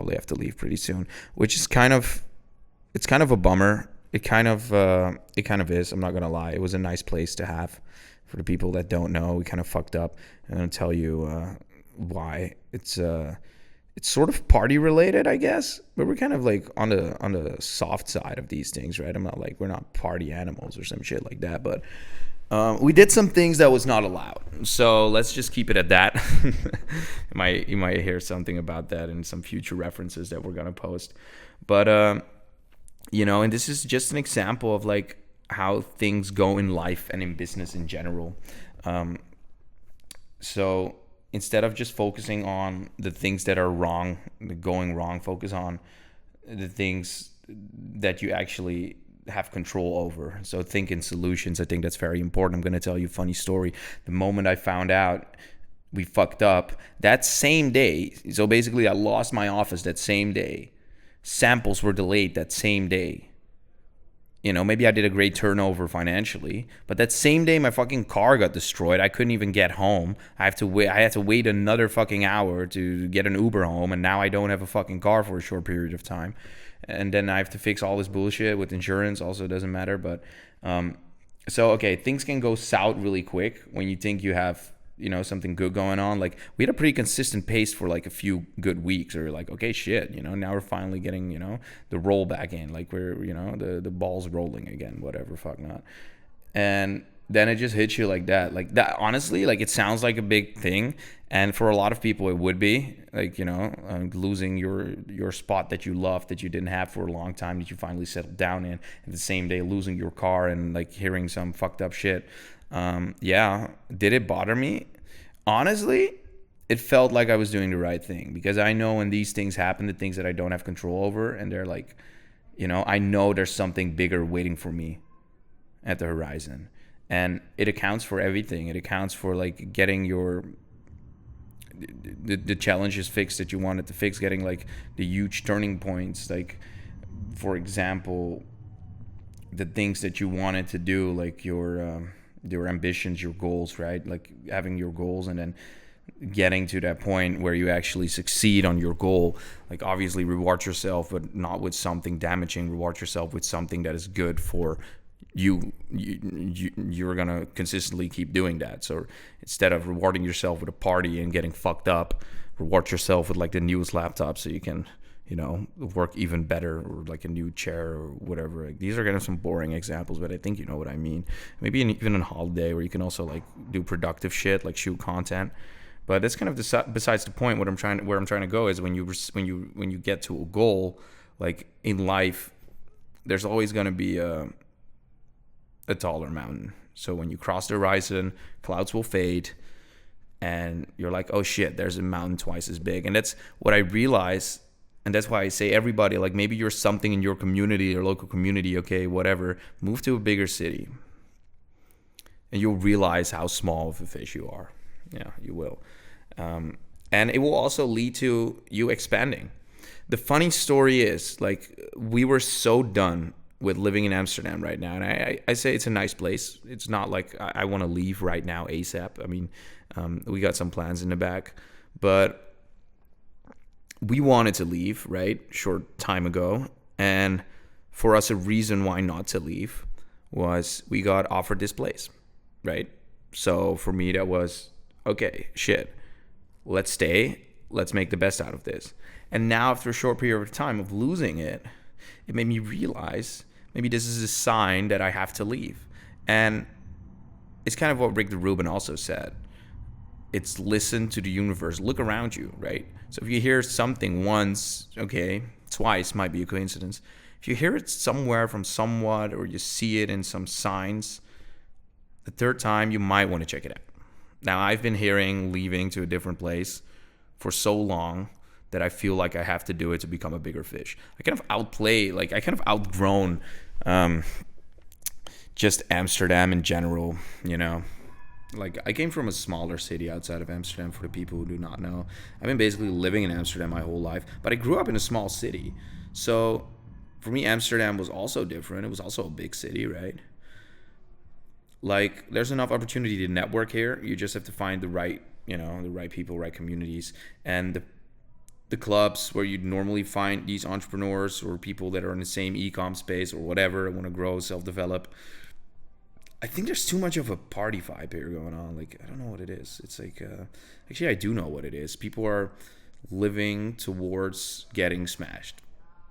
probably have to leave pretty soon, which is it's kind of a bummer. It kind of is. I'm not gonna lie. It was a nice place to have. For the people that don't know, we kind of fucked up, and I'll tell you why. It's sort of party related, I guess, but we're kind of like on the soft side of these things, right? I'm not like we're not party animals or some shit like that, but we did some things that was not allowed. So let's just keep it at that. You might hear something about that in some future references that we're gonna post, but and this is just an example of like how things go in life and in business in general. Um, so instead of just focusing on the things that are wrong, going wrong, focus on the things that you actually have control over. So think in solutions. I think that's very important. I'm going to tell you a funny story. The moment I found out we fucked up, that same day, so basically I lost my office that same day. Samples were delayed that same day. Maybe I did a great turnover financially, but that same day my fucking car got destroyed. I couldn't even get home. I had to wait another fucking hour to get an Uber home, and now I don't have a fucking car for a short period of time. And then I have to fix all this bullshit with insurance. Also, it doesn't matter, but so okay, things can go south really quick when you think you have something good going on. Like we had a pretty consistent pace for like a few good weeks, or like okay shit, now we're finally getting the roll back in, like we're the ball's rolling again, whatever, fuck not. And then it just hits you like that. Honestly, like it sounds like a big thing, and for a lot of people it would be like losing your spot that you loved, that you didn't have for a long time, that you finally settled down in, and the same day losing your car and like hearing some fucked up shit. Yeah, did it bother me? Honestly, it felt like I was doing the right thing, because I know when these things happen, the things that I don't have control over, and they're like, I know there's something bigger waiting for me at the horizon. And it accounts for everything. It accounts for like getting the challenges fixed that you wanted to fix, getting like the huge turning points, like for example, the things that you wanted to do, like your ambitions, your goals, right? Like having your goals and then getting to that point where you actually succeed on your goal. Like obviously reward yourself, but not with something damaging. Reward yourself with something that is good for you're gonna consistently keep doing that. So instead of rewarding yourself with a party and getting fucked up, reward yourself with like the newest laptop so you can work even better, or like a new chair or whatever. Like, these are kind of some boring examples, but I think you know what I mean. Maybe even on holiday where you can also like do productive shit, like shoot content. But that's kind of besides the point. Where I'm trying to go is when you get to a goal, like in life, there's always going to be a taller mountain. So when you cross the horizon, clouds will fade, and you're like, oh shit, there's a mountain twice as big. And that's what I realize. And that's why I say everybody, like maybe you're something in your community or local community, okay, whatever, move to a bigger city. And you'll realize how small of a fish you are. Yeah, you will. And it will also lead to you expanding. The funny story is, like, we were so done with living in Amsterdam right now. And I say it's a nice place. It's not like I want to leave right now ASAP. I mean, we got some plans in the back. But we wanted to leave, right, short time ago. And for us, a reason why not to leave was we got offered this place, right? So for me, that was, okay, shit, let's stay. Let's make the best out of this. And now after a short period of time of losing it, it made me realize maybe this is a sign that I have to leave. And it's kind of what Rick the Rubin also said. It's listen to the universe. Look around you, right? So if you hear something once, okay, twice might be a coincidence. If you hear it somewhere from someone, or you see it in some signs, the third time you might want to check it out. Now, I've been hearing leaving to a different place for so long that I feel like I have to do it to become a bigger fish. I kind of outgrown just Amsterdam in general, Like, I came from a smaller city outside of Amsterdam, for the people who do not know. I've been basically living in Amsterdam my whole life, but I grew up in a small city. So for me, Amsterdam was also different. It was also a big city, right? Like, there's enough opportunity to network here. You just have to find the right people, right communities. And the clubs where you'd normally find these entrepreneurs or people that are in the same e-com space or whatever and want to grow, self-develop. I think there's too much of a party vibe here going on. Like, I don't know what it is. It's like, actually, I do know what it is. People are living towards getting smashed.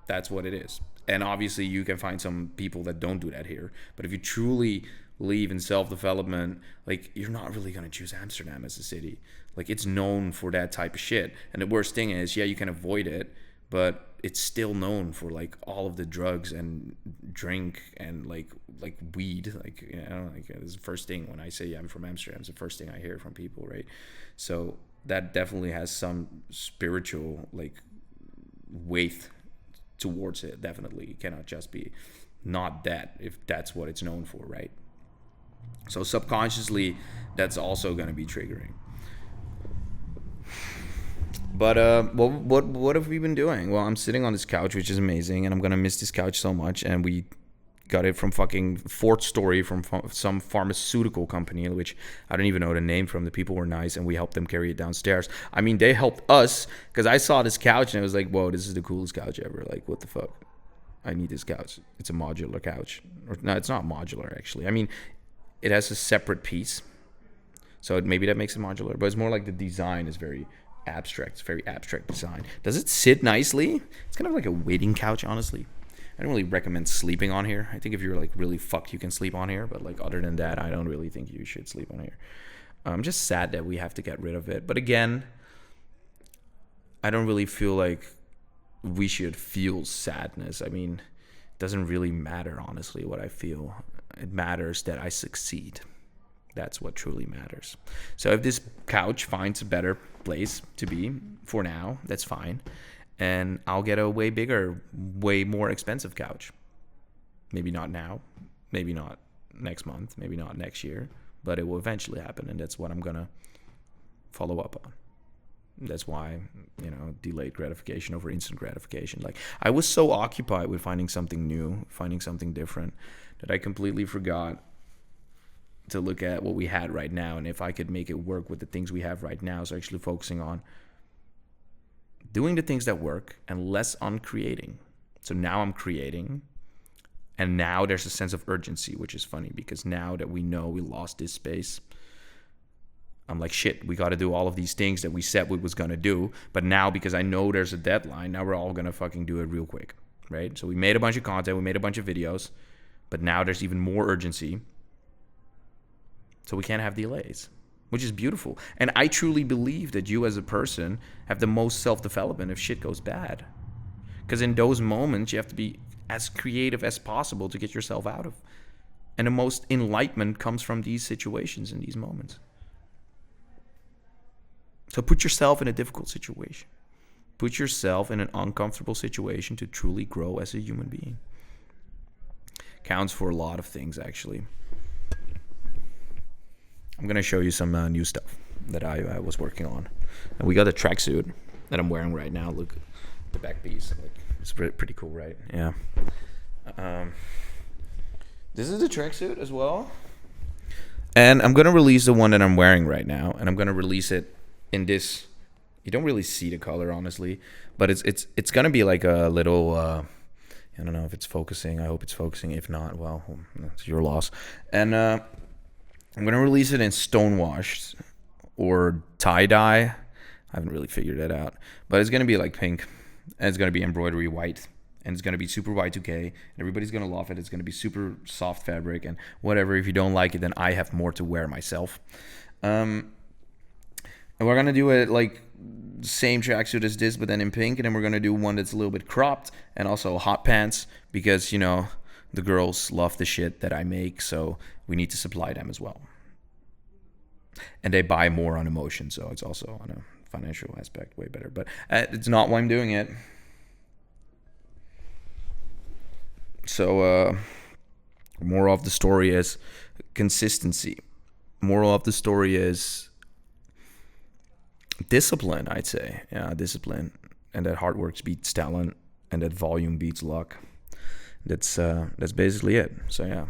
That's what it is. And obviously, you can find some people that don't do that here. But if you truly believe in self-development, like, you're not really going to choose Amsterdam as a city. Like, it's known for that type of shit. And the worst thing is, yeah, you can avoid it, but it's still known for like all of the drugs and drink and like weed. Like, you know, like, this is the first thing when I say I'm from Amsterdam. It's the first thing I hear from people, right? So that definitely has some spiritual like weight towards it. Definitely, it cannot just be not that if that's what it's known for, right? So subconsciously, that's also going to be triggering. But what have we been doing? Well, I'm sitting on this couch, which is amazing, and I'm gonna miss this couch so much. And we got it from fucking fourth story from some pharmaceutical company, which I don't even know the name from. The people were nice, and we helped them carry it downstairs. I mean, they helped us because I saw this couch and it was like, whoa, this is the coolest couch ever. Like, what the fuck? I need this couch. It's a modular couch. Or, no, it's not modular actually. I mean, it has a separate piece, so maybe that makes it modular. But it's more like the design is very abstract. It's very abstract design. Does it sit nicely? It's kind of like a waiting couch, honestly. I don't really recommend sleeping on here. I think if you're like really fucked, you can sleep on here. But like other than that, I don't really think you should sleep on here. I'm just sad that we have to get rid of it. But again, I don't really feel like we should feel sadness. I mean, it doesn't really matter, honestly, what I feel. It matters that I succeed. That's what truly matters. So if this couch finds a better place to be for now, that's fine. And I'll get a way bigger, way more expensive couch. Maybe not now, maybe not next month, maybe not next year, but it will eventually happen. And that's what I'm going to follow up on. That's why, you know, delayed gratification over instant gratification. Like, I was so occupied with finding something new, finding something different, that I completely forgot to look at what we had right now and if I could make it work with the things we have right now. So actually focusing on doing the things that work and less on creating. So now I'm creating, and now there's a sense of urgency, which is funny because now that we know we lost this space, I'm like, shit, we got to do all of these things that we said we was going to do. But now, because I know there's a deadline, now we're all going to fucking do it real quick, right? So we made a bunch of content, we made a bunch of videos, but now there's even more urgency. So we can't have delays, which is beautiful. And I truly believe that you as a person have the most self-development if shit goes bad. Because in those moments, you have to be as creative as possible to get yourself out of. And the most enlightenment comes from these situations and these moments. So put yourself in a difficult situation. Put yourself in an uncomfortable situation to truly grow as a human being. Counts for a lot of things, actually. I'm going to show you some new stuff that I was working on. And we got a tracksuit that I'm wearing right now. Look, the back piece. Like, it's pretty cool, right? Yeah. This is the tracksuit as well. And I'm going to release the one that I'm wearing right now. And I'm going to release it in this. You don't really see the color, honestly. But it's going to be like a little... I don't know if it's focusing. I hope it's focusing. If not, well, it's your loss. And... I'm going to release it in stonewashed or tie-dye. I haven't really figured that out. But it's going to be like pink. And it's going to be embroidery white. And it's going to be super Y2K. And everybody's going to love it. It's going to be super soft fabric. And whatever, if you don't like it, then I have more to wear myself. And we're going to do it like same tracksuit as this, but then in pink. And then we're going to do one that's a little bit cropped. And also hot pants. Because, you know... the girls love the shit that I make, so we need to supply them as well. And they buy more on emotion, so it's also on a financial aspect way better. But it's not why I'm doing it. So, moral of the story is consistency. Moral of the story is discipline, I'd say. Yeah, discipline. And that hard work beats talent, and that volume beats luck. That's basically it. So yeah.